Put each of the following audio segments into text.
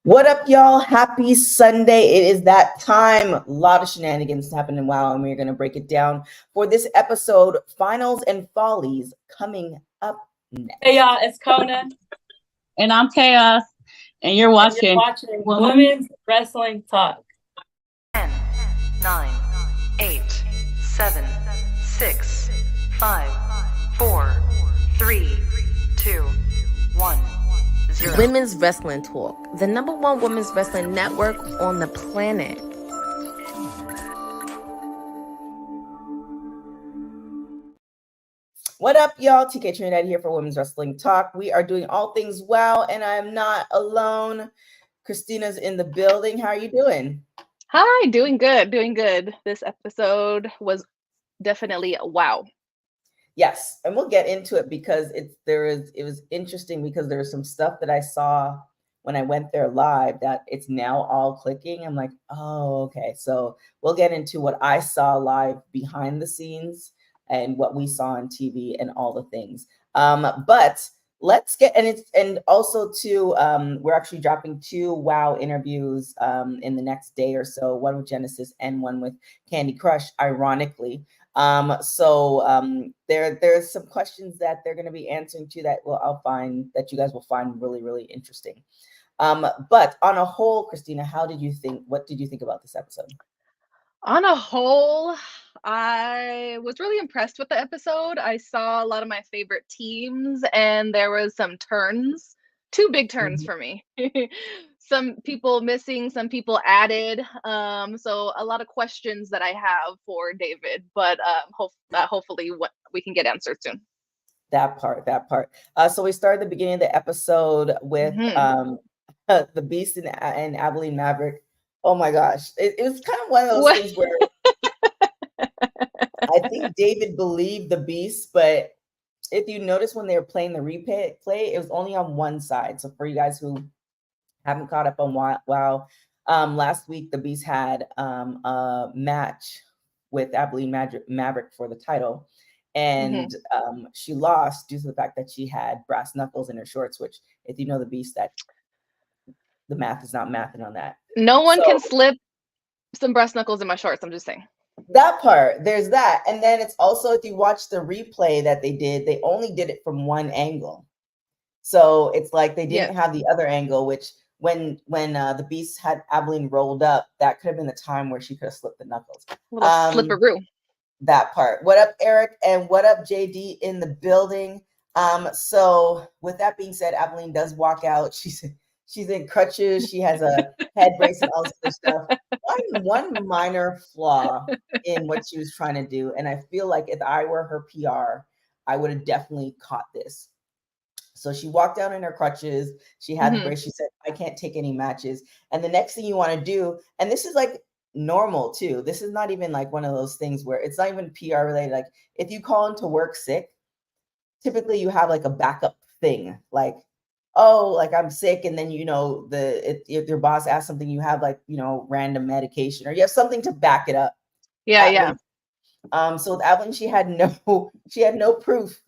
What up, y'all? Happy Sunday. It is that time. A lot of shenanigans happening. Wow. And we're going to break it down for this episode. Finals and Follies coming up next. Hey, y'all. It's Kona. And I'm Kaoz. And you're watching Women's Wrestling Talk. 10, 9, 8, 7, 6, 5, 4, 3, 2, 1. Women's Wrestling Talk, the #1 women's wrestling network on the planet. What up, y'all? tktrinidad here for Women's Wrestling Talk. We are doing all things well, and I'm not alone. Christina's in the building. How are you doing? Hi, doing good, doing good. This episode was definitely wow. Yes, and we'll get into it because it was interesting because there was some stuff that I saw when I went there live that it's now all clicking. I'm like, oh, okay. So we'll get into what I saw live behind the scenes and what we saw on TV and all the things. But let's get and also too, we're actually dropping 2 WoW interviews in the next day or so, one with Genesis and one with Candy Crush, ironically. There's some questions that they're going to be answering to that I'll find that you guys will find really, really interesting. But on a whole, Christina, what did you think about this episode? On a whole, I was really impressed with the episode. I saw a lot of my favorite teams and there was some turns, 2 big turns for me. Some people missing, some people added. So a lot of questions that I have for David, but hopefully we can get answered soon. That part. So we started the beginning of the episode with the Beast and Abilene Maverick. Oh my gosh. It was kind of one of those things where I think David believed the Beast, but if you notice when they were playing the replay, it was only on one side. So for you guys who haven't caught up on WoW, last week the Beast had a match with Abilene Maverick for the title, and she lost due to the fact that she had brass knuckles in her shorts, which if you know the Beast, that the math is not mathing on that. No one can slip some brass knuckles in my shorts, I'm just saying. That part, there's that. And then it's also, if you watch the replay that they did, they only did it from one angle. So it's like they didn't have the other angle, which when the Beast had Abilene rolled up, that could have been the time where she could have slipped the knuckles. Slipperoo. That part. What up, Eric? And what up, JD in the building? So with that being said, Abilene does walk out. She's in crutches. She has a head brace and all this other stuff. One minor flaw in what she was trying to do. And I feel like if I were her PR, I would have definitely caught this. So she walked out in her crutches. She had the brace. She said, I can't take any matches. And the next thing you want to do, and this is like normal too. This is not even like one of those things where it's not even PR related. Like if you call into work sick, typically you have like a backup thing. Like, oh, like I'm sick. And then, if your boss asks something, you have like, random medication or you have something to back it up. Yeah. So with Abilene, she had no proof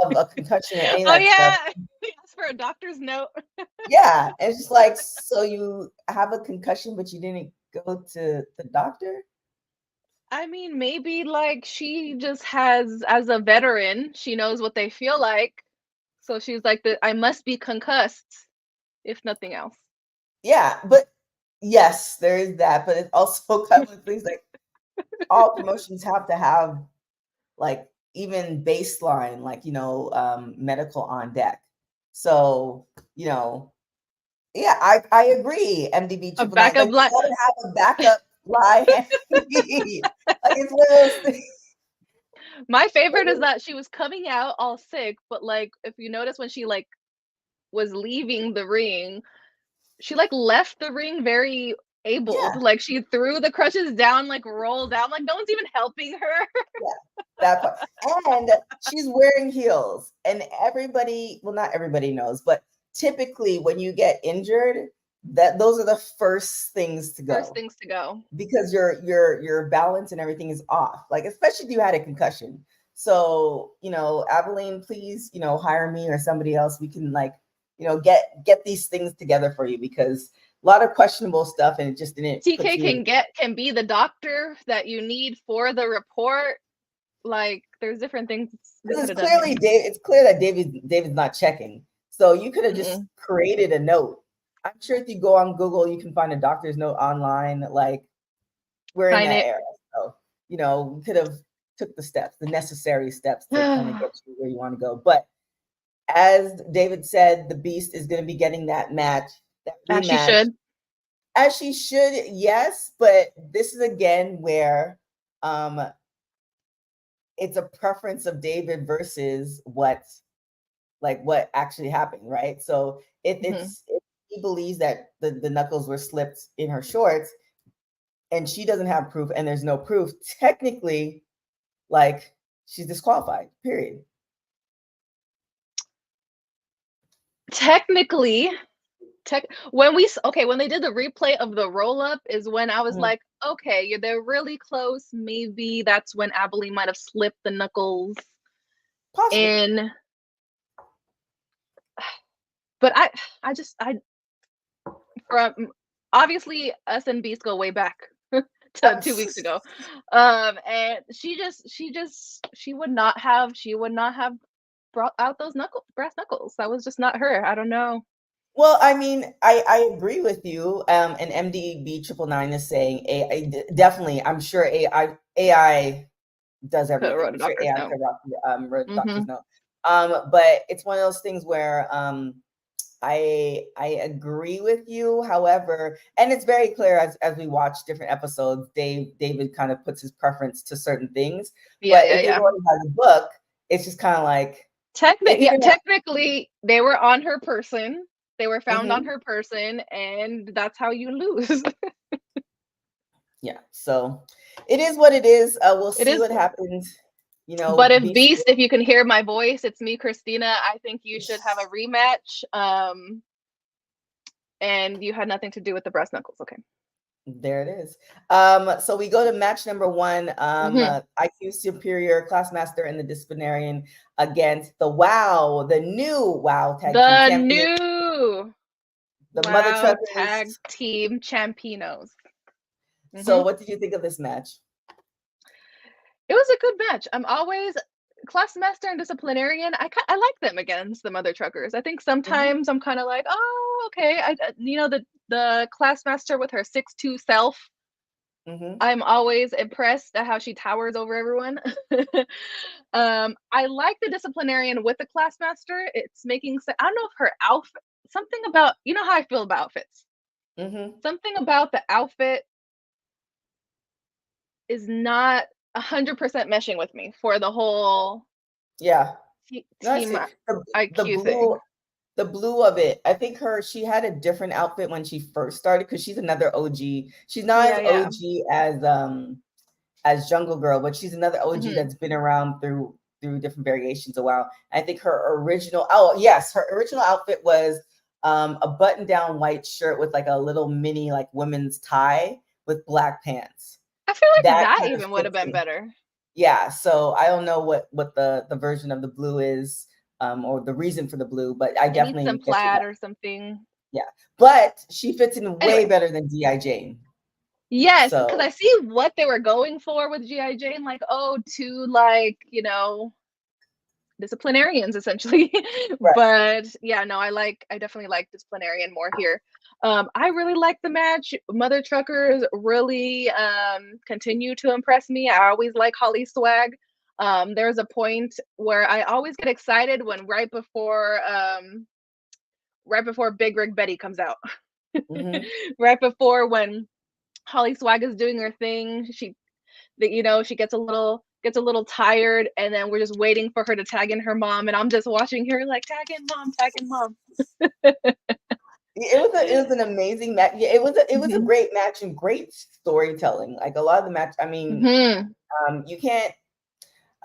of a concussion or any of that stuff. He asked for a doctor's note. Yeah. And it's just like, so you have a concussion, but you didn't go to the doctor? I mean, maybe like she just has, as a veteran, she knows what they feel like. So she's like, I must be concussed, if nothing else. Yeah, but yes, there is that. But it's also kind of things like all promotions have to have like even baseline, like, medical on deck. So, I agree. MDB a backup line. Have a backup line. Like it's one of those things. My favorite is that she was coming out all sick, but like if you notice when she like was leaving the ring, she like left the ring very able. Yeah. Like she threw the crutches down, like rolled down, like no one's even helping her. Yeah, that part. And she's wearing heels, and everybody, well, not everybody knows, but typically when you get injured, those are the first things to go. Because your balance and everything is off. Like especially if you had a concussion. So, Abilene, please, hire me or somebody else. We can like, get these things together for you because lot of questionable stuff, and it just didn't. TK can be the doctor that you need for the report. Like, there's different things. It's clearly it's clear that David's not checking. So you could have just created a note. I'm sure if you go on Google, you can find a doctor's note online. Like, we're in that era, so you know, we could have took the necessary steps to kind of get you where you want to go. But as David said, the Beast is going to be getting that match, that rematch. As she should, yes. But this is again where it's a preference of David versus what actually happened, right? So if he believes that the knuckles were slipped in her shorts and she doesn't have proof and there's no proof, technically, like, she's disqualified, period. Technically, when they did the replay of the roll-up is when I was like, okay, they're really close. Maybe that's when Abilene might have slipped the knuckles in. But obviously us and Beast go way back to 2 weeks ago. And she would not have brought out those brass knuckles. That was just not her. I don't know. Well, I mean, I agree with you. And MDB999 is saying definitely. I'm sure AI does everything. Wrote a doctor's note. Wrote a doctor's note. But it's one of those things where I agree with you. However, and it's very clear as we watch different episodes, David kind of puts his preference to certain things. But if you already have a book, it's just kind of like technically they were on her person. They were found on her person, and that's how you lose. Yeah, so it is what it is. We'll see what happens. You know, but if you can hear my voice, it's me, Christina. I think you should have a rematch. And you had nothing to do with the breast knuckles. Okay. There it is. So we go to match number 1. IQ Superior, Classmaster and the Disciplinarian against the new WoW tag team champion. The Mother Truckers tag team champions. So what did you think of this match? It was a good match. I'm always Classmaster and Disciplinarian. I like them against the Mother Truckers. I think sometimes I'm kind of like, oh, okay. The Classmaster with her 6'2" self. I'm always impressed at how she towers over everyone. I like the Disciplinarian with the Classmaster. It's making sense. I don't know if her outfit, something about, you know how I feel about outfits. Something about the outfit is not 100% meshing with me for the whole team IQ thing. The blue of it, I think she had a different outfit when she first started because she's another OG. She's not as OG as Jungle Girl, but she's another OG that's been around through different variations a while. I think her original outfit was a button-down white shirt with like a little mini like women's tie with black pants. I feel like that even would have been better. Yeah, so I don't know what the version of the blue is, or the reason for the blue, but I definitely need some plaid or something. Yeah, but she fits in way better than G.I. Jane. Yes, because I see what they were going for with G.I. Jane, like, disciplinarians essentially. Right. But yeah, no, I definitely like Disciplinarian more here. I really like the match. Mother Truckers really continue to impress me. I always like Holly swag. There's a point where I always get excited when right before Big Rig Betty comes out. Right before when Holly swag is doing her thing, she gets a little tired, and then we're just waiting for her to tag in her mom, and I'm just watching her like tag in mom. It was an amazing match. Yeah, it was a great match and great storytelling. Like a lot of the match, I mean, you can't.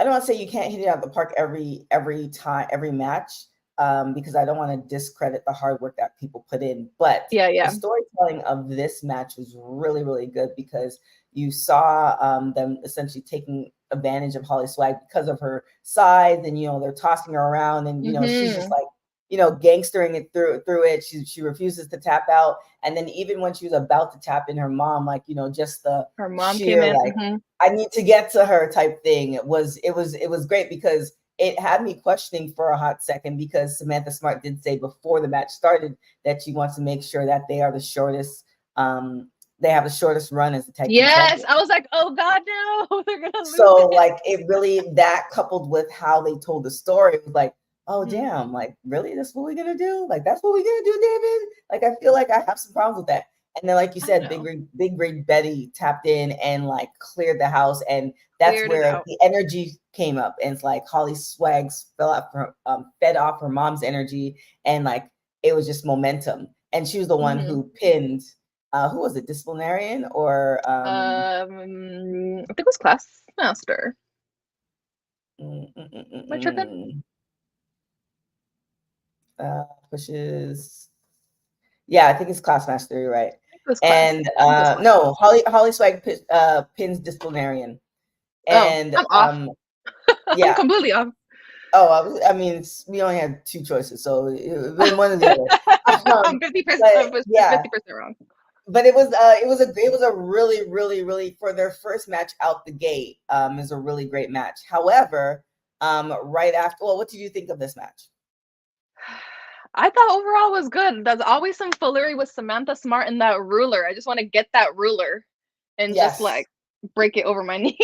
I don't want to say you can't hit it out of the park every match, because I don't want to discredit the hard work that people put in. But the storytelling of this match was really, really good because you saw them essentially taking advantage of Holly Swag because of her size, and they're tossing her around, and she's just like gangstering it through it. She refuses to tap out. And then even when she was about to tap in her mom, like, just Her mom sheer, came in. like, I need to get to her type thing. It was great because it had me questioning for a hot second, because Samantha Smart did say before the match started that she wants to make sure that they are the shortest, they have the shortest run as the tag team champions. I was like, oh God, no, they're gonna lose. So like it really, that coupled with how they told the story, was like, oh damn, like really, that's what we're gonna do? Like that's what we're gonna do, David? Like I feel like I have some problems with that. And then, like you said, Big Rig Betty tapped in and like cleared the house, and that's where the energy came up. And it's like Holly Swags fed off her mom's energy, and like it was just momentum. And she was the one who pinned. Who was it? Disciplinarian or? I think it was Classmaster. Am I tripping? Pushes. Yeah, I think it's Classmaster. You're right. And Class. no, Holly Swag pins Disciplinarian. And I'm off. Yeah, I'm completely off. Oh, I mean, we only had two choices, so it was one or the other. I'm 50% wrong. But it was a really, really, really, for their first match out the gate, is a really great match. However, right after, well, what did you think of this match? I thought overall was good. There's always some foolery with Samantha Smart and that ruler. I just want to get that ruler and just like break it over my knee.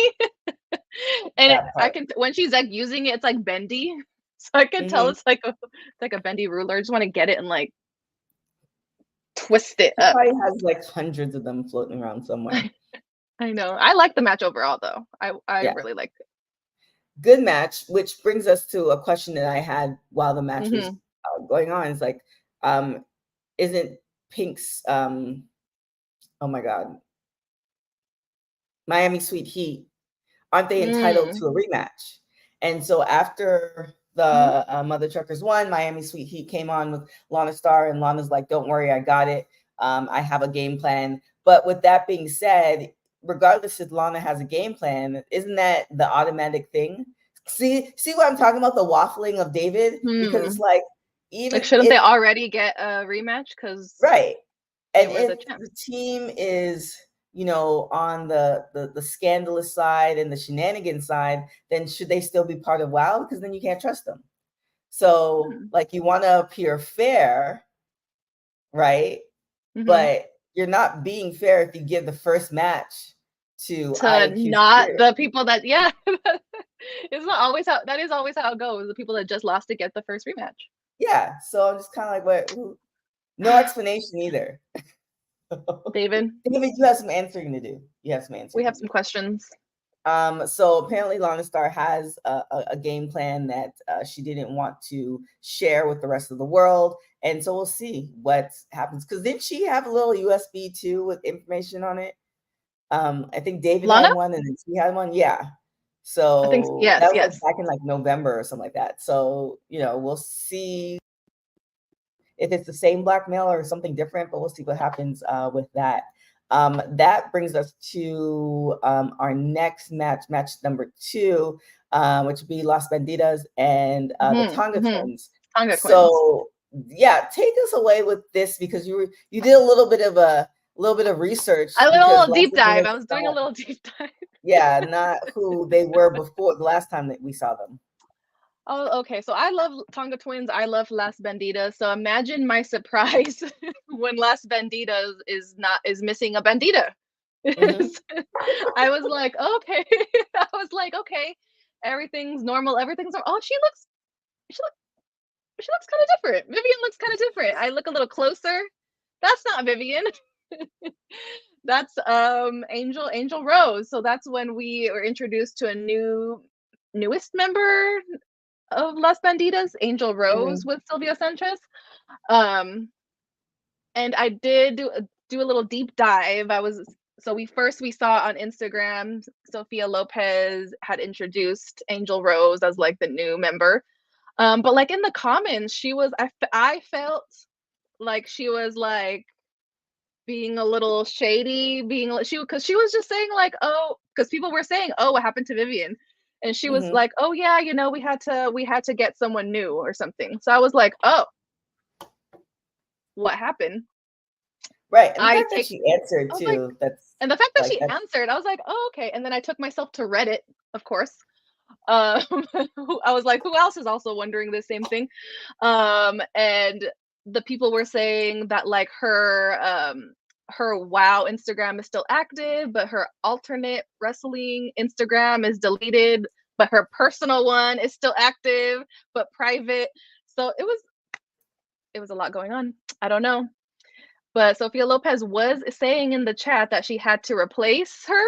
And I can, when she's like using it, it's like bendy, so I can tell it's like a bendy ruler. I just want to get it and like twist it up. Probably has like hundreds of them floating around somewhere. I know. I like the match overall, though. I really liked it. Good match, which brings us to a question that I had while the match was going on. It's like, isn't Pink's, oh my God, Miami Sweet Heat, aren't they entitled to a rematch? And so after the Mother Truckers won, Miami Sweet Heat came on with Lana Star, and Lana's like, don't worry, I got it. I have a game plan. But with that being said, regardless if Lana has a game plan, isn't that the automatic thing? See what I'm talking about? The waffling of David? Because it's like, even shouldn't they already get a rematch? Because right. And if the team is, on the scandalous side and the shenanigan side, then should they still be part of WoW? Because then you can't trust them. So like, you want to appear fair, right? But you're not being fair if you give the first match to not the people that it's not always how that is always how it goes. The people that just lost to get the first rematch. Yeah. So I'm just kind of like, what? No explanation either. David, you have some answering to do. We have some questions. So apparently Lana Star has a game plan that she didn't want to share with the rest of the world. And so we'll see what happens. Because didn't she have a little USB too with information on it? I think David had one and then she had one. Yeah. So I think, that was like back in like November or something like that. So, we'll see if it's the same blackmail or something different, but we'll see what happens with that. That brings us to our next match number 2, which would be Las Bandidas and the Tonga Twins. So yeah, take us away with this, because you did a little bit of research. I was doing a little deep dive. Yeah, not who they were before the last time that we saw them. Oh, okay. So I love Tonga Twins. I love Las Bandidas. So imagine my surprise when Las Bandidas is missing a bandita. I was like, okay. Everything's normal. Oh, she looks kind of different. Vivian looks kind of different. I look a little closer. That's not Vivian. That's Angel Rose. So that's when we were introduced to a newest member of Las Bandidas, Angel Rose, with Sylvia Sanchez. And I did do a little deep dive. We saw on Instagram, Sophia Lopez had introduced Angel Rose as like the new member. But like in the comments, I felt like she was like being a little shady, because she was just saying like, oh, because people were saying, oh, what happened to Vivian? And she was like, oh yeah, we had to get someone new or something. So I was like, oh, what happened. Right. And the I fact that take- she answered I was too, And the fact that like, she that's- answered, I was like, oh, okay. And then I took myself to Reddit, of course. I was like, who else is also wondering the same thing? And the people were saying that like her WoW Instagram is still active, but her alternate wrestling Instagram is deleted, but her personal one is still active but private. So it was a lot going on. I don't know. But Sophia Lopez was saying in the chat that she had to replace her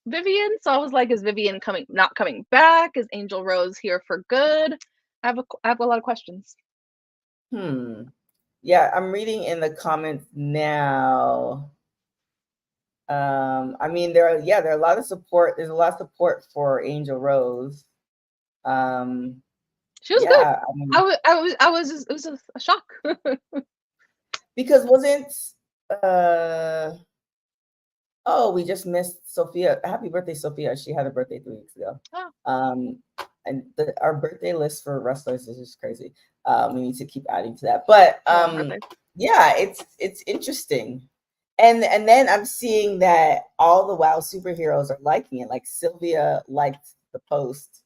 Vivian. So I was like, is Vivian not coming back? Is Angel Rose here for good? I have a lot of questions. Yeah, I'm reading in the comments now. I mean, there are a lot of support. There's a lot of support for Angel Rose. She was good. I mean, I was just, it was just a shock. because wasn't oh, we just missed Sophia. Happy birthday, Sophia. She had a birthday 3 weeks ago. Oh. And our birthday list for wrestlers is just crazy. We need to keep adding to that. But yeah, it's interesting. And then I'm seeing that all the WoW superheroes are liking it. Like Sylvia liked the post.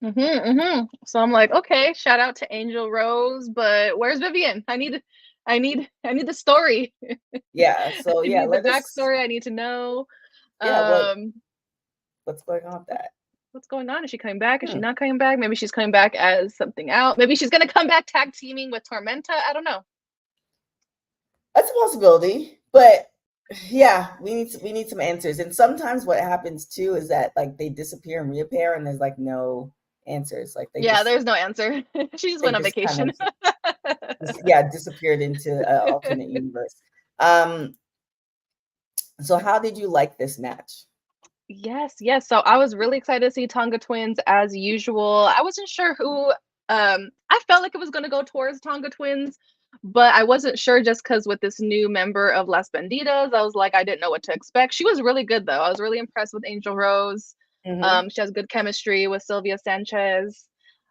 So I'm like, okay, shout out to Angel Rose, but where's Vivian? I need the story. Yeah. So I yeah, need the backstory. I need to know. Yeah. What's going on with that? What's going on? Is she coming back? Is she not coming back? Maybe she's coming back as something else. Maybe she's gonna come back tag teaming with Tormenta. I don't know. That's a possibility, but yeah, we need some answers. And sometimes what happens too is that like they disappear and reappear, and there's like no answers. Like there's no answer. She just went on vacation. Disappeared into an alternate universe. So how did you like this match? Yes. So I was really excited to see Tonga Twins as usual. I wasn't sure who. I felt like it was going to go towards Tonga Twins, but I wasn't sure just because with this new member of Las Bandidas, I was like, I didn't know what to expect. She was really good though. I was really impressed with Angel Rose. She has good chemistry with Sylvia Sanchez.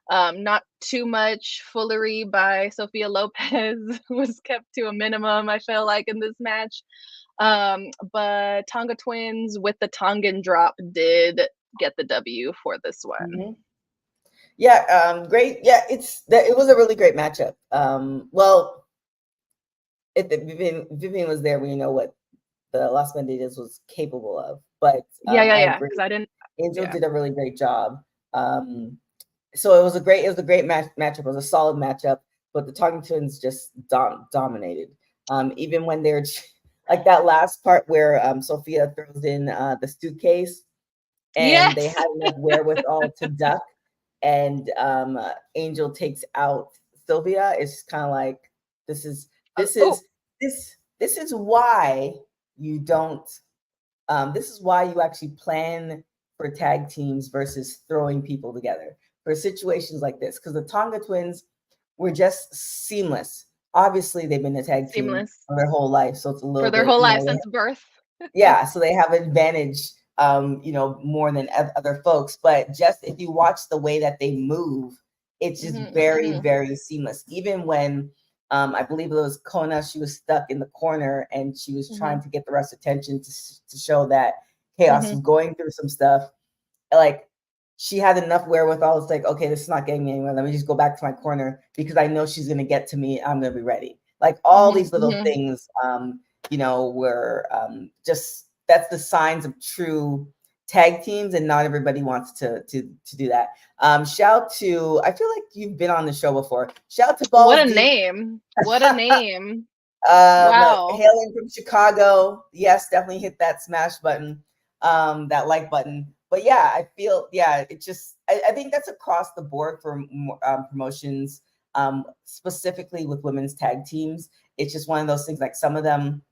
Not too much foolery by Sophia Lopez was kept to a minimum, I felt like, in this match. But Tonga Twins with the Tongan drop did get the W for this one. Yeah, great. Yeah, it was a really great matchup. Well, if Vivian was there, we know what the Las Bandidas was capable of. But yeah, because I didn't. Angel did a really great job. So it was a great matchup. It was a solid matchup, but the Tonga Twins just dominated. Even when they're like that last part where Sophia throws in the suitcase, and they had enough wherewithal to duck, and Angel takes out Sylvia. It's kind of like this is why you don't. This is why you actually plan for tag teams versus throwing people together for situations like this, because the Tonga Twins were just seamless. Obviously, they've been a tag team for their whole life, so it's a little for their whole life since birth. Yeah, so they have an advantage, more than other folks. But just if you watch the way that they move, it's just very, very seamless. Even when I believe it was Kona, she was stuck in the corner and she was trying to get the rest attention to show that Kaoz was going through some stuff. Like, she had enough wherewithal. It's like, okay, this is not getting me anywhere. Let me just go back to my corner because I know she's going to get to me. I'm going to be ready. Like all these little things, were just, that's the signs of true tag teams, and not everybody wants to do that. Shout to, I feel like you've been on the show before. Shout to Balls. What a name. What a name. Wow. Hailing from Chicago. Yes, definitely hit that smash button, that like button. But yeah, I feel, it just, I think that's across the board for promotions, specifically with women's tag teams. It's just one of those things, like some of them,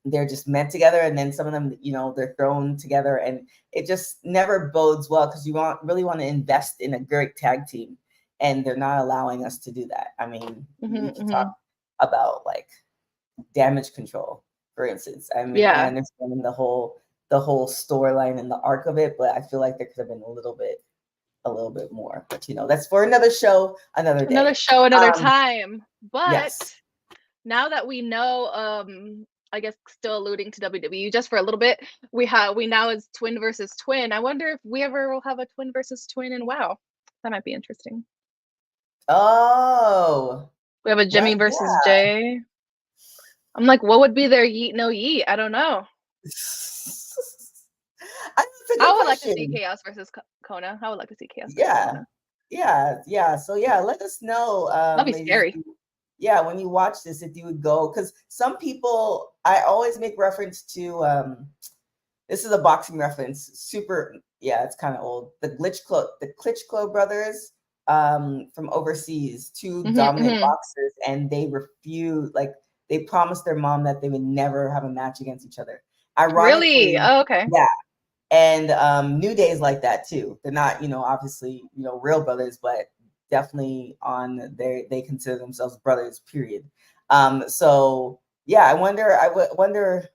they're just meant together, and then some of them, they're thrown together, and it just never bodes well because you really want to invest in a great tag team, and they're not allowing us to do that. I mean, we can talk about like Damage Control, for instance. I mean, I understand the whole storyline and the arc of it, but I feel like there could have been a little bit a little bit more. But that's for another show, another day. Another show, another time. But yes. now that we know, I guess still alluding to WWE just for a little bit, we now is twin versus twin. I wonder if we ever will have a twin versus twin in WoW. That might be interesting. Oh. We have a Jimmy versus Jay. I'm like, what would be their yeet no yeet? I don't know. I would like to see Kaoz versus Kona. I would like to see Kaoz. Yeah. So let us know. That'd be scary. When you watch this, if you would go, because some people, I always make reference to. This is a boxing reference. It's kind of old. The Klitschko brothers, from overseas, two dominant boxers, and they refused. Like they promised their mom that they would never have a match against each other. Ironically, really? Oh, okay. Yeah. And New Day is like that too. They're not, obviously, real brothers, but definitely they consider themselves brothers, period. So yeah, I wonder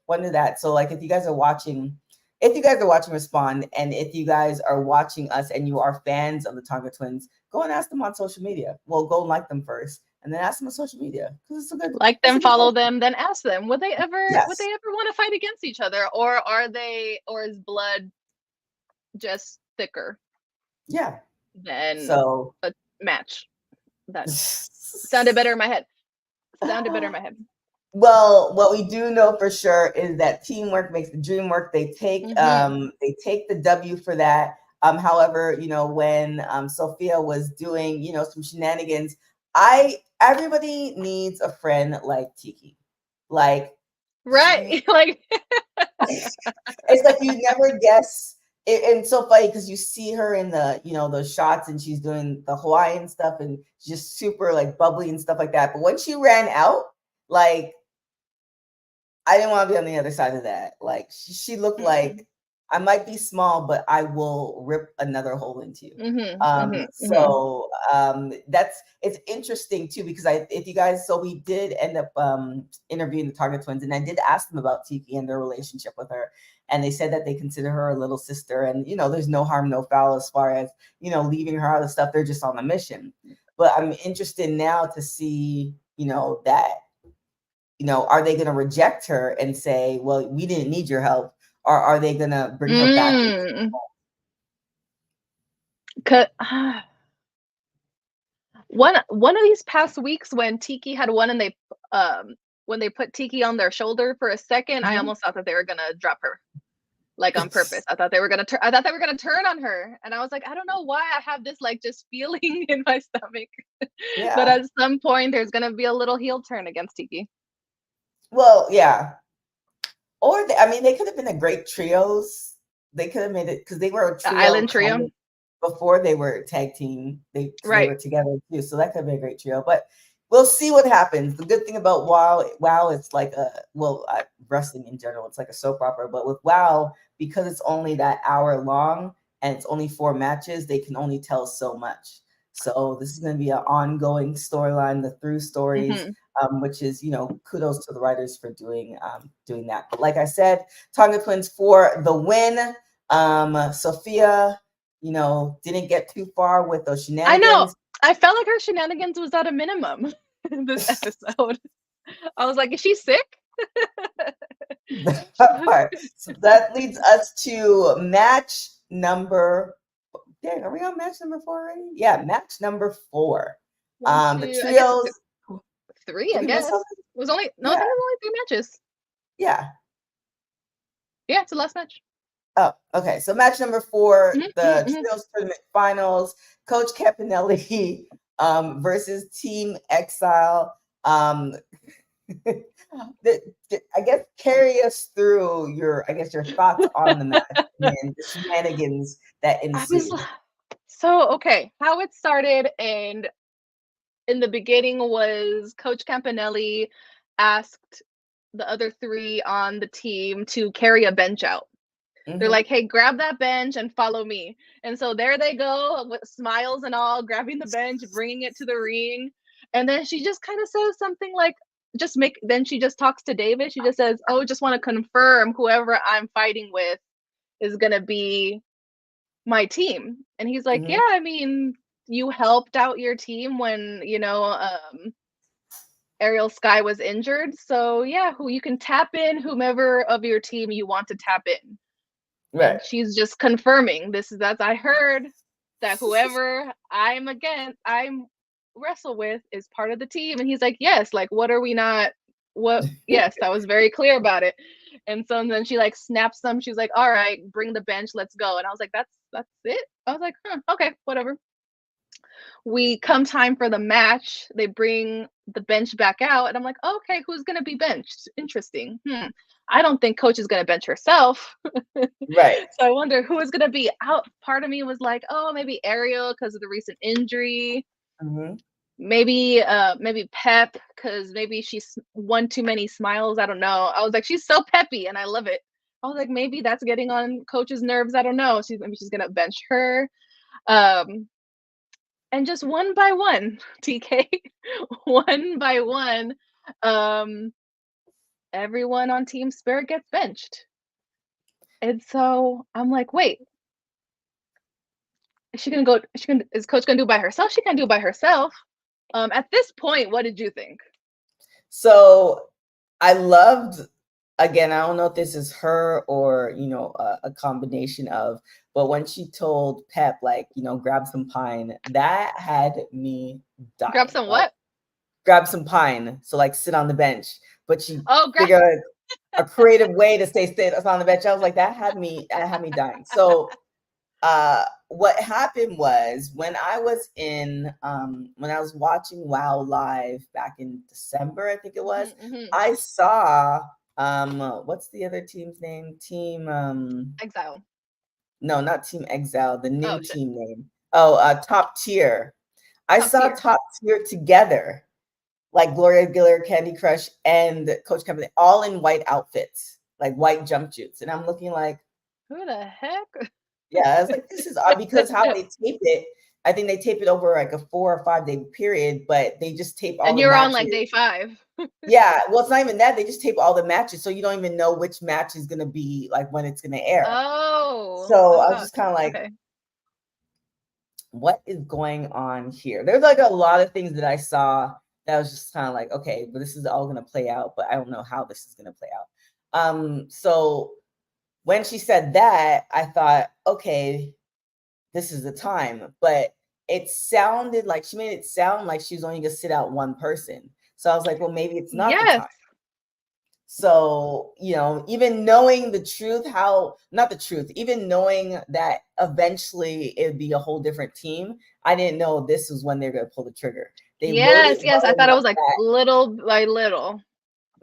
that. So like, if you guys are watching, respond. And if you guys are watching us and you are fans of the Tonga Twins, go and ask them on social media. Well, go like them first and then ask them on social media. Because it's a good, like them, follow them, then ask them, would they ever want to fight against each other? Or is blood just thicker? Yeah. Than a match. That sounded better in my head. Well, what we do know for sure is that teamwork makes the dream work. They take the W for that. However, when Sophia was doing, some shenanigans, everybody needs a friend like Tiki. Like, right. Like it's like you never guess. And so funny because you see her in the, those shots and she's doing the Hawaiian stuff and just super like bubbly and stuff like that. But when she ran out, like, I didn't want to be on the other side of that. Like she looked like, I might be small, but I will rip another hole into you. It's interesting too, because we did end up interviewing the Tonga Twins, and I did ask them about Tiki and their relationship with her. And they said that they consider her a little sister, and, there's no harm, no foul as far as, leaving her out of stuff. They're just on a mission. But I'm interested now to see, that, are they going to reject her and say, well, we didn't need your help? Or are they going to bring her back? One of these past weeks when Tiki had won and they when they put Tiki on their shoulder for a second, I almost thought that they were going to drop her. Like on purpose. I thought they were going to turn on her. And I was like, I don't know why I have this like just feeling in my stomach. Yeah. But at some point there's going to be a little heel turn against Tiki. Well, yeah. Or they could have been a great trios. They could have made it because they were a trio, island trio before they were tag team. They were together too, so that could have been a great trio. But we'll see what happens. The good thing about WoW, it's like wrestling in general, it's like a soap opera. But with WoW, because it's only that hour long and it's only 4 matches, they can only tell so much. So this is going to be an ongoing storyline, the through stories, which is, kudos to the writers for doing that. But like I said, Tonga Twins for the win. Sophia, didn't get too far with those shenanigans. I know. I felt like her shenanigans was at a minimum this episode. I was like, is she sick? So that leads us to match number. Dang, are we on match number 4 already? Yeah, match number 4. The trios. 3, I guess. It was only there was only 3 matches. Yeah. Yeah, it's the last match. Oh, okay. So match number 4, the trios tournament finals. Coach Campanelli versus Team Exile. I guess carry us through your thoughts on the match and the shenanigans that ensued. So okay, how it started and in the beginning was Coach Campanelli asked the other 3 on the team to carry a bench out. They're like, hey, grab that bench and follow me. And so there they go with smiles and all, grabbing the bench, bringing it to the ring. And then she just kind of says something like, then she just talks to David. She just says, oh, just want to confirm whoever I'm fighting with is going to be my team. And he's like, Mhm. yeah, I mean, you helped out your team when, Ariel Sky was injured. So yeah, who you can tap in whomever of your team you want to tap in. Right. And she's just confirming that I heard that whoever I'm wrestle with is part of the team. And he's like, yes, like what are we not yes, I was very clear about it. And so then she like snaps them. She's like, all right, bring the bench, let's go. And I was like, that's it. I was like, okay, whatever. We come time for the match, they bring the bench back out, and I'm like, okay, who's gonna be benched? Interesting. I don't think coach is gonna bench herself. Right. So I wonder who is gonna be out. Part of me was like, oh, maybe Ariel because of the recent injury. Mm-hmm. Maybe Pep because maybe she's one too many smiles. I don't know. I was like, she's so peppy and I love it. I was like, maybe that's getting on coach's nerves. I don't know. Maybe she's gonna bench her. And just one by one, TK, one by one, everyone on Team Spirit gets benched. And so I'm like, wait, is coach gonna do it by herself? She can't do it by herself. At this point, what did you think? So I loved, again, I don't know if this is her or, a combination of, but when she told Pep, like, grab some pine, that had me die. Grab some what? Grab some pine. So like sit on the bench, but she grab figured a creative way to stay on the bench. I was like, that had me dying. So what happened was when I was watching WoW live back in December, I think it was, I saw what's the other team's name? Team Exile. No, not Team Exile, the new team name. Top Tier. I saw Top Tier together, like Gloria Giller, Candy Crush, and Coach Campanelli, all in white outfits, like white jumpsuits. And I'm looking like, who the heck? Yeah, I was like, this is odd because how they tape it, I think they tape it over like a 4 or 5 day period, but they just tape all the matches. And you're on like day 5. Yeah, well, it's not even that. They just tape all the matches, so you don't even know which match is going to be like when it's going to air. Oh. So I was just kind of like, okay, what is going on here? There's like a lot of things that I saw that was just kind of like, okay, but this is all going to play out, but I don't know how this is going to play out. So when she said that, I thought, okay, this is the time. But it sounded like she made it sound like she was only going to sit out one person. So I was like, well, maybe it's not the time. So, even knowing the truth, even knowing that eventually it'd be a whole different team, I didn't know this was when they're going to pull the trigger. Yes, I thought it was like little by little.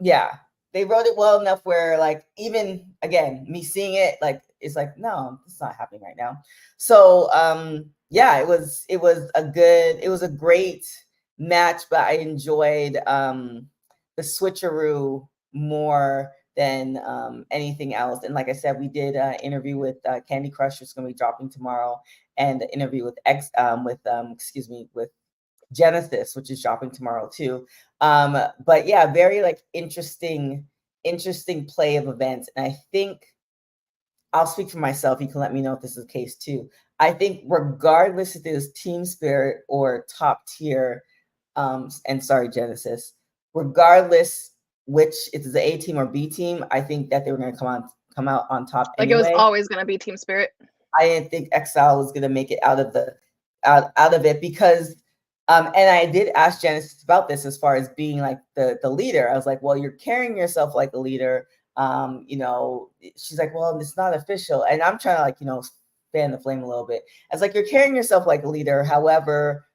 Yeah. They wrote it well enough where, like, even again, me seeing it, like, it's like, no, it's not happening right now. So, yeah, it was a great match, but I enjoyed the switcheroo more than anything else. And like I said, we did an interview with Candy Crush, who's going to be dropping tomorrow, and an interview with Genesis, which is dropping tomorrow too. But yeah, very like interesting play of events. And I think I'll speak for myself. You can let me know if this is the case too. I think regardless if it is Team Spirit or Top Tier, and sorry, Genesis, regardless which it's the A team or B team, I think that they were going to come out on top. Like anyway. It was always going to be Team Spirit. I didn't think Exile was going to make it out of it because. And I did ask Genesis about this as far as being like the leader. I was like, well, you're carrying yourself like a leader. She's like, well, it's not official. And I'm trying to like, fan the flame a little bit. I was like, you're carrying yourself like a leader. However,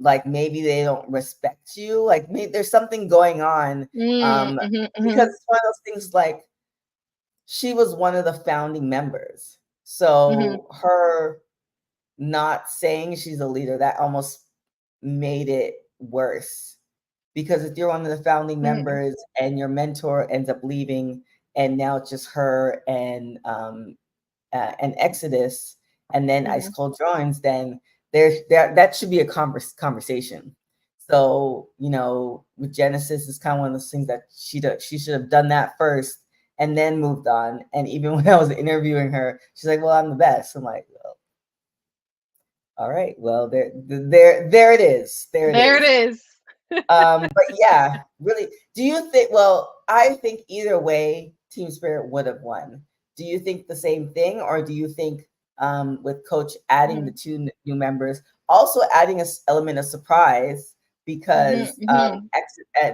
like maybe they don't respect you. Like maybe there's something going on. Because it's one of those things like she was one of the founding members. So her not saying she's a leader, that almost made it worse, because if you're one of the founding members and your mentor ends up leaving and now it's just her and Exodus and then Ice Cold joins, then that should be a conversation. So with Genesis, it's kind of one of those things that she should have done that first and then moved on. And even when I was interviewing her, she's like, well, I'm the best. I'm like, well, all right, well, there it is. There it is. But yeah, really, do you think, well, I think either way, Team Spirit would have won. Do you think the same thing, or do you think with Coach adding the two new members, also adding an element of surprise because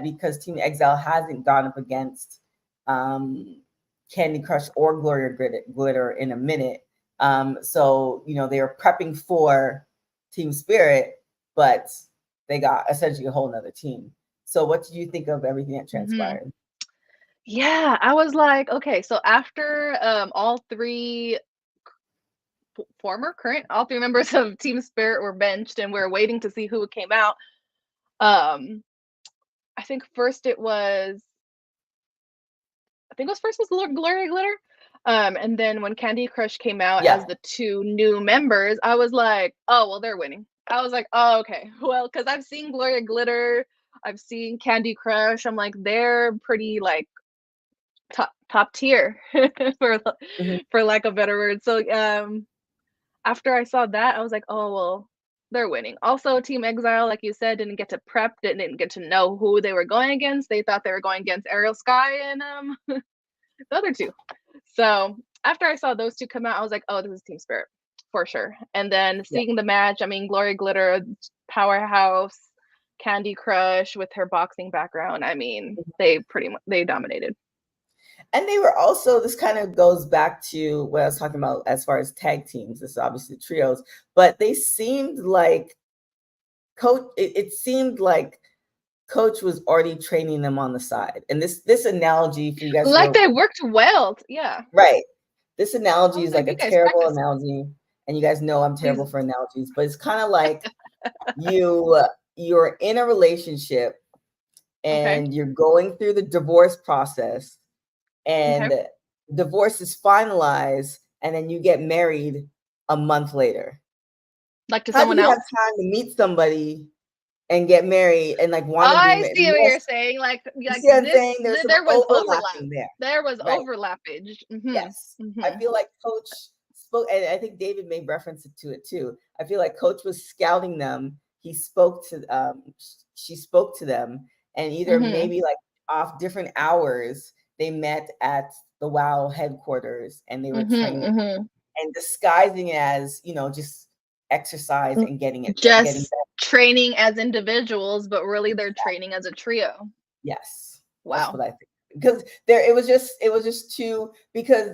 because Team Exile hasn't gone up against Candy Crush or Gloria Glitter in a minute. So, you know, they were prepping for Team Spirit, but they got essentially a whole nother team. So what did you think of everything that transpired? Yeah, I was like, okay, so after all three all three members of Team Spirit were benched and we're waiting to see who came out. I think first was Gloria Glitter. And then when Candy Crush came out as the two new members, I was like, oh, well, they're winning. I was like, oh, okay. Well, because I've seen Gloria Glitter, I've seen Candy Crush. I'm like, they're pretty like top tier for lack of a better word. So after I saw that, I was like, oh, well, they're winning. Also, Team Exile, like you said, didn't get to prep, didn't get to know who they were going against. They thought they were going against Ariel Sky and the other two. So after I saw those two come out, I was like, oh, this is Team Spirit for sure. And then seeing the match, I mean, Gloria Glitter, powerhouse, Candy Crush with her boxing background. I mean, they dominated. And they were also, this kind of goes back to what I was talking about as far as tag teams. This is obviously trios, but they seemed like it seemed like Coach was already training them on the side. And this analogy for you guys, like they worked well. Yeah. Right. This analogy is like a terrible analogy. And you guys know I'm terrible for analogies, but it's kind of like you're in a relationship and you're going through the divorce process, and divorce is finalized, and then you get married a month later. Like to someone else? How do you have time to meet somebody and get married and like want to be married? I see what you're saying. Like you see what I'm saying? There was overlap there. There was overlappage. Yes. I feel like Coach spoke, and I think David made reference to it too. I feel like Coach was scouting them. He spoke to she spoke to them, and either maybe like off different hours, they met at the WoW headquarters and they were training and disguising it as, you know, just exercise and getting training as individuals, but really they're training as a trio. Yes. Wow. That's what I think. Because it was just too, because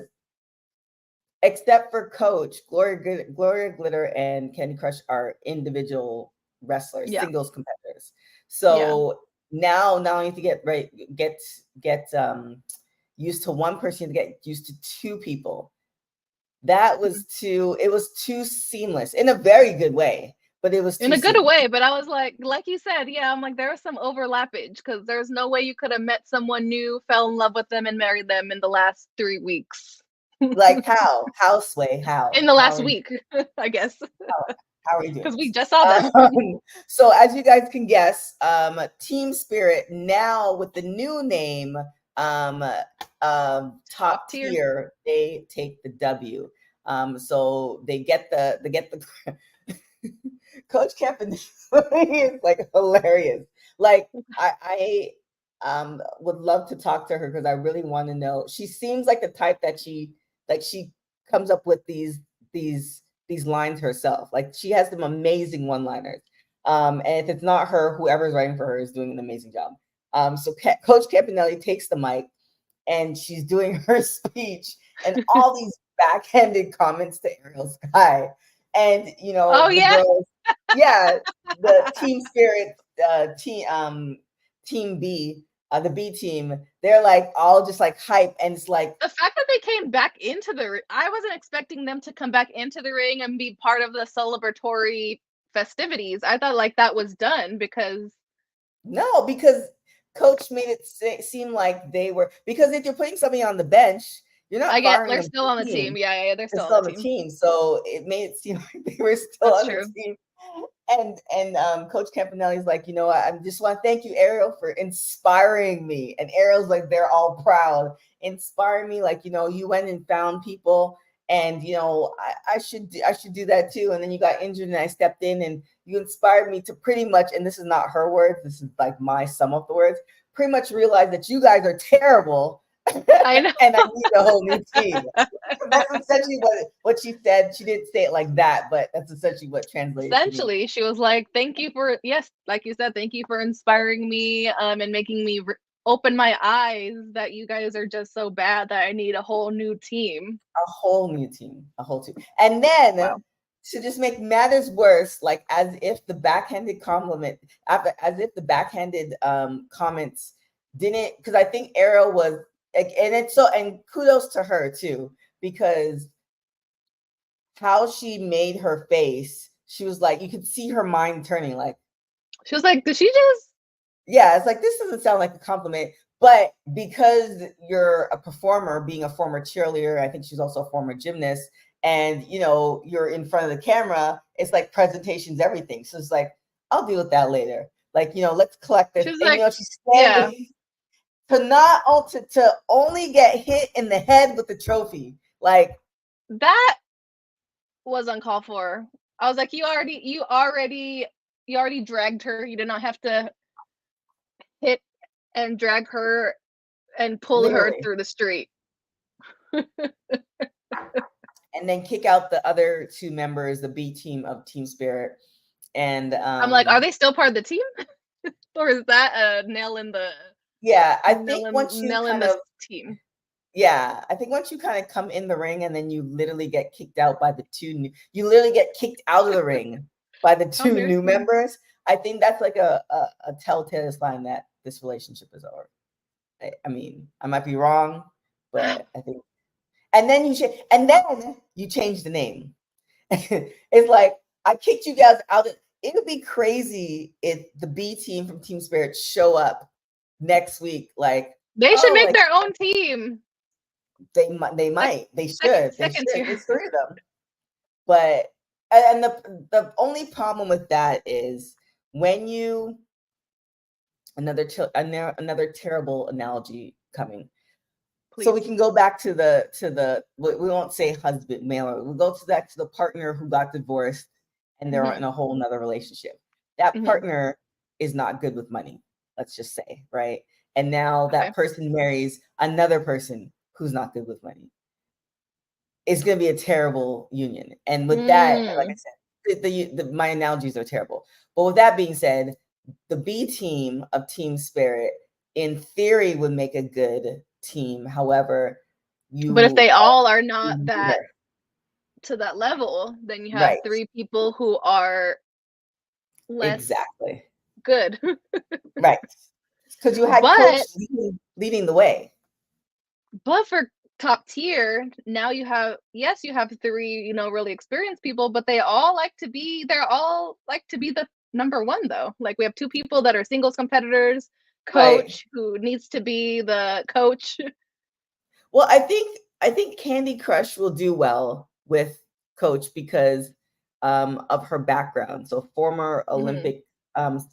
except for Coach, Gloria Glitter and Candy Crush are individual wrestlers, singles competitors. So now I need to get used to one person, to get used to two people. It was too seamless in a very good way, but it was too in a good seamless. way. But I was like you said, I'm like, there was some overlappage because there's no way you could have met someone new, fell in love with them, and married them in the last 3 weeks. Like how Sway, how in the last week, I guess. How are you doing? Because we just saw them. So as you guys can guess, Team Spirit now with the new name, top tier, they take the W. So they get the Coach Campanelli is like hilarious. Like I would love to talk to her because I really want to know. She seems like the type that she comes up with these lines herself. Like she has some amazing one-liners. And if it's not her, whoever's writing for her is doing an amazing job. So Coach Campanelli takes the mic and she's doing her speech and all these backhanded comments to Ariel Sky. And the girls, the Team Spirit Team B, the B team, they're like all just like hype, and it's like the fact that they came back into I wasn't expecting them to come back into the ring and be part of the celebratory festivities. I thought like that was done because Coach made it seem like they were, because if you're putting somebody on the bench, you're not. I guess they're still on the team. Yeah, they're still on the team. So it made it seem like they were still on the team. And Coach Campanelli is like, I just want to thank you, Ariel, for inspiring me. And Ariel's like, they're all proud, inspiring me. Like, you went and found people, and I should do that too. And then you got injured, and I stepped in, and you inspired me to pretty much. And this is not her words. This is like my sum of the words. Pretty much realize that you guys are terrible. I know. And I need a whole new team. That's essentially what she said. She didn't say it like that, but that's essentially what translated. Essentially, she was like, "Thank you for like you said, thank you for inspiring me, and making me open my eyes that you guys are just so bad that I need a whole new team." A whole new team, a whole team, and then. Wow. To just make matters worse, like as if the backhanded comments didn't, because I think Ariel was like, and kudos to her too, because how she made her face, she was like, you could see her mind turning, like she was like, did she just? Yeah, it's like, this doesn't sound like a compliment, but because you're a performer, being a former cheerleader, I think she's also a former gymnast. And, you're in front of the camera, it's like presentation's everything. So it's like, I'll deal with that later. Like, let's collect this. She's and, like, she's standing to only get hit in the head with the trophy. Like, that was uncalled for. I was like, you already dragged her. You did not have to hit and drag her and pull her through the street. And then kick out the other two members, the B team of Team Spirit. And I'm like, are they still part of the team? Or is that a nail in the? Yeah, I think once you kind of team. Yeah, I think once you kind of come in the ring and then you literally get kicked out by the you literally get kicked out of the ring by the two new members. I think that's like a telltale sign that this relationship is over. I mean, I might be wrong, but I think. And then you change the name. It's like, I kicked you guys out. It would be crazy if the B team from Team Spirit show up next week. Like, they should make their own team. They might. They should. There's three of them. But and the only problem with that is when you another terrible analogy coming. Please. So we can go back to the we won't say husband, male. We'll go back to the partner who got divorced and they're in a whole nother relationship. That partner is not good with money, let's just say, right? And now that person marries another person who's not good with money. It's going to be a terrible union. And with that, like I said, my analogies are terrible. But with that being said, the B team of Team Spirit, in theory, would make a good team. However, but if they all are not that to that level, then you have three people who are less good. Right. Because you had Coach leading the way. But for top tier, now you have three, really experienced people, but they're all like to be the number one though. Like we have two people that are singles competitors, coach who needs to be the coach. Well, I think Candy Crush will do well with Coach because of her background. So former Olympic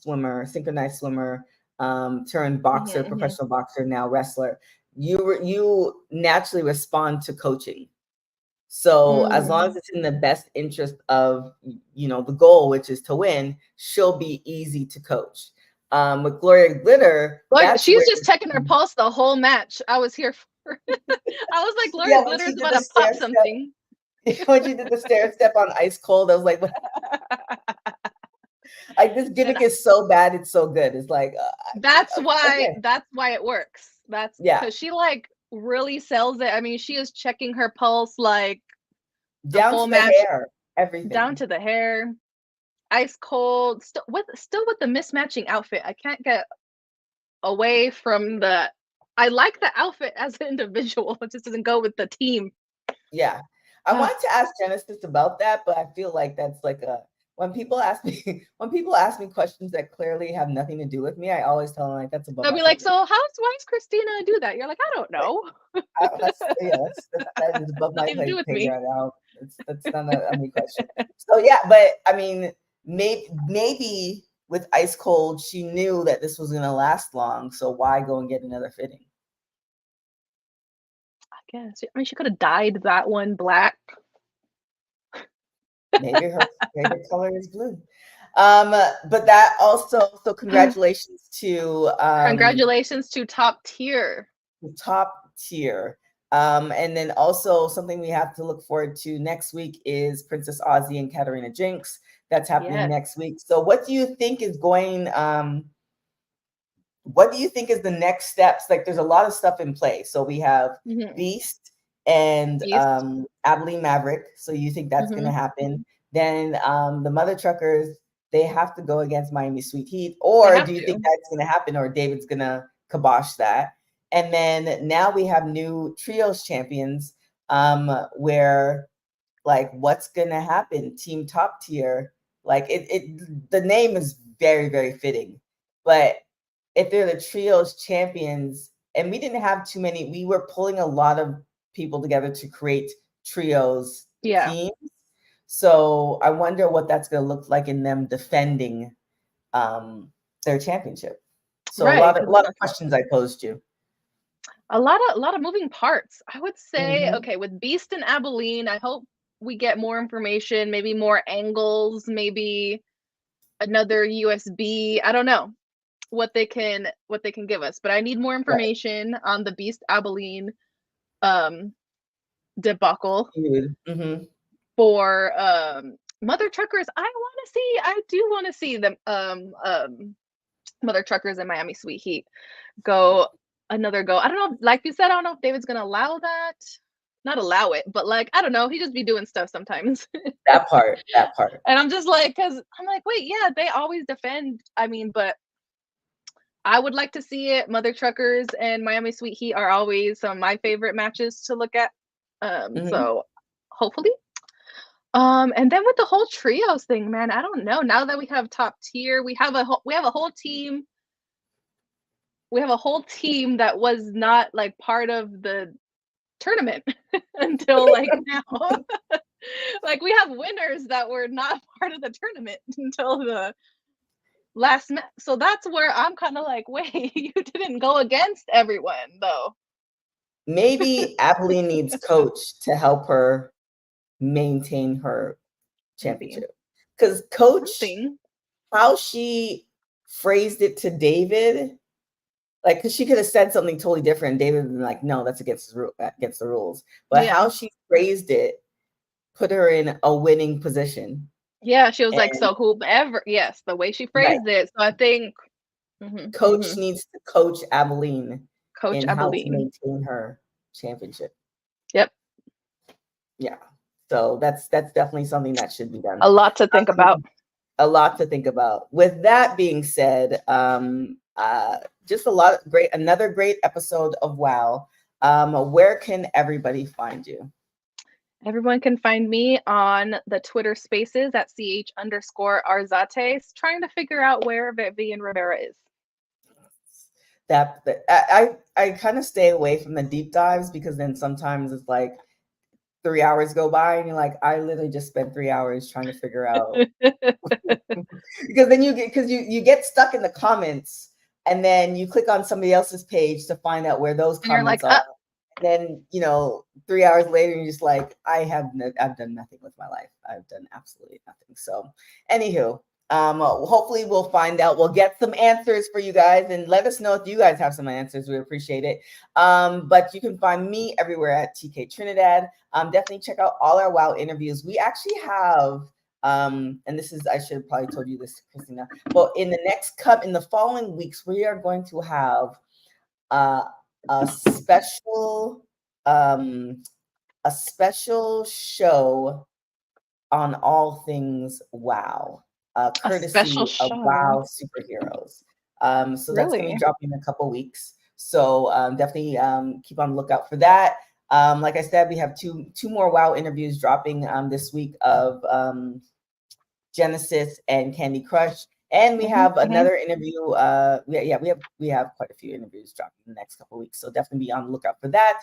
swimmer, synchronized swimmer, turned boxer, professional boxer, now wrestler. You naturally respond to coaching. So as long as it's in the best interest of, the goal, which is to win, she'll be easy to coach. With Gloria Glitter, she's just checking her pulse the whole match. I was here for it. I was like, Gloria Glitter's about to pop something. When she did the stair step on ice cold, I was like, what? Like, this gimmick is so bad, it's so good. It's like that's why it works. That's because she really sells it. I mean, she is checking her pulse down to the hair, everything down to the hair, ice cold. Still with the mismatching outfit. I can't get away from the. I like the outfit as an individual. It just doesn't go with the team. Yeah, I wanted to ask Genesis about that, but I feel like that's like when people ask me questions that clearly have nothing to do with me, I always tell them that's above. They'll be like, so why does Christina do that? You're like, I don't know. That is above my plate right now. That's not a me question. So yeah, but I mean, maybe with Ice Cold, she knew that this was going to last long. So why go and get another fitting? I guess. I mean, she could have dyed that one black. Maybe her favorite color is blue. But that also, so congratulations to Top Tier. Top Tier. And then also something we have to look forward to next week is Princess Aussie and Katarina Jinx. That's happening next week. So what do you think is going, what do you think is the next steps? Like there's a lot of stuff in play. So we have Beast and Abilene Maverick. So you think that's going to happen? Then the Mother Truckers, they have to go against Miami Sweet Heat. Or do you think that's going to happen, or David's going to kibosh that? And then now we have new trios champions, where like what's going to happen? Team Top Tier. Like the name is very, very fitting. But if they're the trios champions, and we didn't have too many, we were pulling a lot of people together to create trios teams. So I wonder what that's going to look like in them defending their championship. So a lot of questions I posed you. A lot of moving parts. I would say, okay, with Beast and Abilene, I hope we get more information, maybe more angles, maybe another USB. I don't know what they can give us, but I need more information on the Beast Abilene debacle. For Mother Truckers, I do want to see them Mother Truckers and Miami Sweet Heat go another go. I don't know, like you said, I don't know if David's gonna allow that. Not allow it, but like, I don't know, he just be doing stuff sometimes. that part. And I'm just like, because I'm like, wait, yeah, they always defend. I mean, but I would like to see it. Mother Truckers and Miami Sweet Heat are always some of my favorite matches to look at. So hopefully. And then with the whole trios thing, man, I don't know. Now that we have Top Tier, we have a whole team. We have a whole team that was not like part of the tournament until like now. Like we have winners that were not part of the tournament until the last match. So that's where I'm kind of like, wait, you didn't go against everyone though. Maybe Abilene needs coach to help her maintain her championship, because coach, how she phrased it to David, like, because she could have said something totally different. David would be like, no, that's against the rules. But how she phrased it put her in a winning position. Yeah, she was like, so whoever, the way she phrased it. So I think coach needs to coach Abilene how to maintain her championship. Yep. Yeah. So that's definitely something that should be done. A lot to think about. A lot to think about. With that being said, just another great episode of WoW. Where can everybody find you? Everyone can find me on the Twitter Spaces at ch_arzate, trying to figure out where Vivian Rivera is. I kind of stay away from the deep dives, because then sometimes it's like 3 hours go by and you're like, I literally just spent 3 hours trying to figure out. Because then you get stuck in the comments, and then you click on somebody else's page to find out where those comments are. Then 3 hours later, you're just like, I've done nothing with my life. I've done absolutely nothing. So anywho, hopefully we'll find out. We'll get some answers for you guys, and let us know if you guys have some answers. We appreciate it. But you can find me everywhere at tktrinidad. Definitely check out all our WoW interviews. We actually have, and this is, I should have probably told you this, Christina, but in the following weeks, we are going to have a special show on all things WoW, courtesy of WoW superheroes. So that's going to be dropping in a couple weeks. So definitely keep on the lookout for that. Like I said, we have two more WoW interviews dropping this week of Genesis and Candy Crush. And we have another interview. We have quite a few interviews dropping in the next couple of weeks. So definitely be on the lookout for that.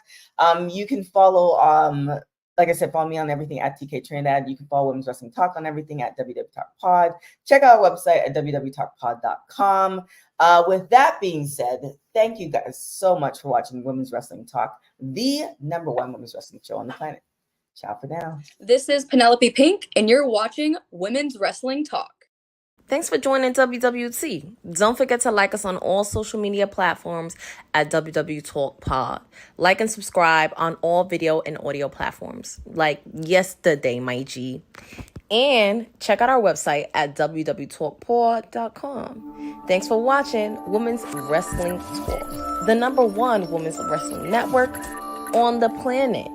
You can follow Like I said, follow me on everything at tktrinidad. You can follow Women's Wrestling Talk on everything at wwtalkpod. Check out our website at wwtalkpod.com. With that being said, thank you guys so much for watching Women's Wrestling Talk, the #1 women's wrestling show on the planet. Ciao for now. This is Penelope Pink, and you're watching Women's Wrestling Talk. Thanks for joining WWT. Don't forget to like us on all social media platforms at wwtalkpod. Like and subscribe on all video and audio platforms, like yesterday, my G. And check out our website at wwtalkpod.com. Thanks for watching Women's Wrestling Talk, the #1 women's wrestling network on the planet.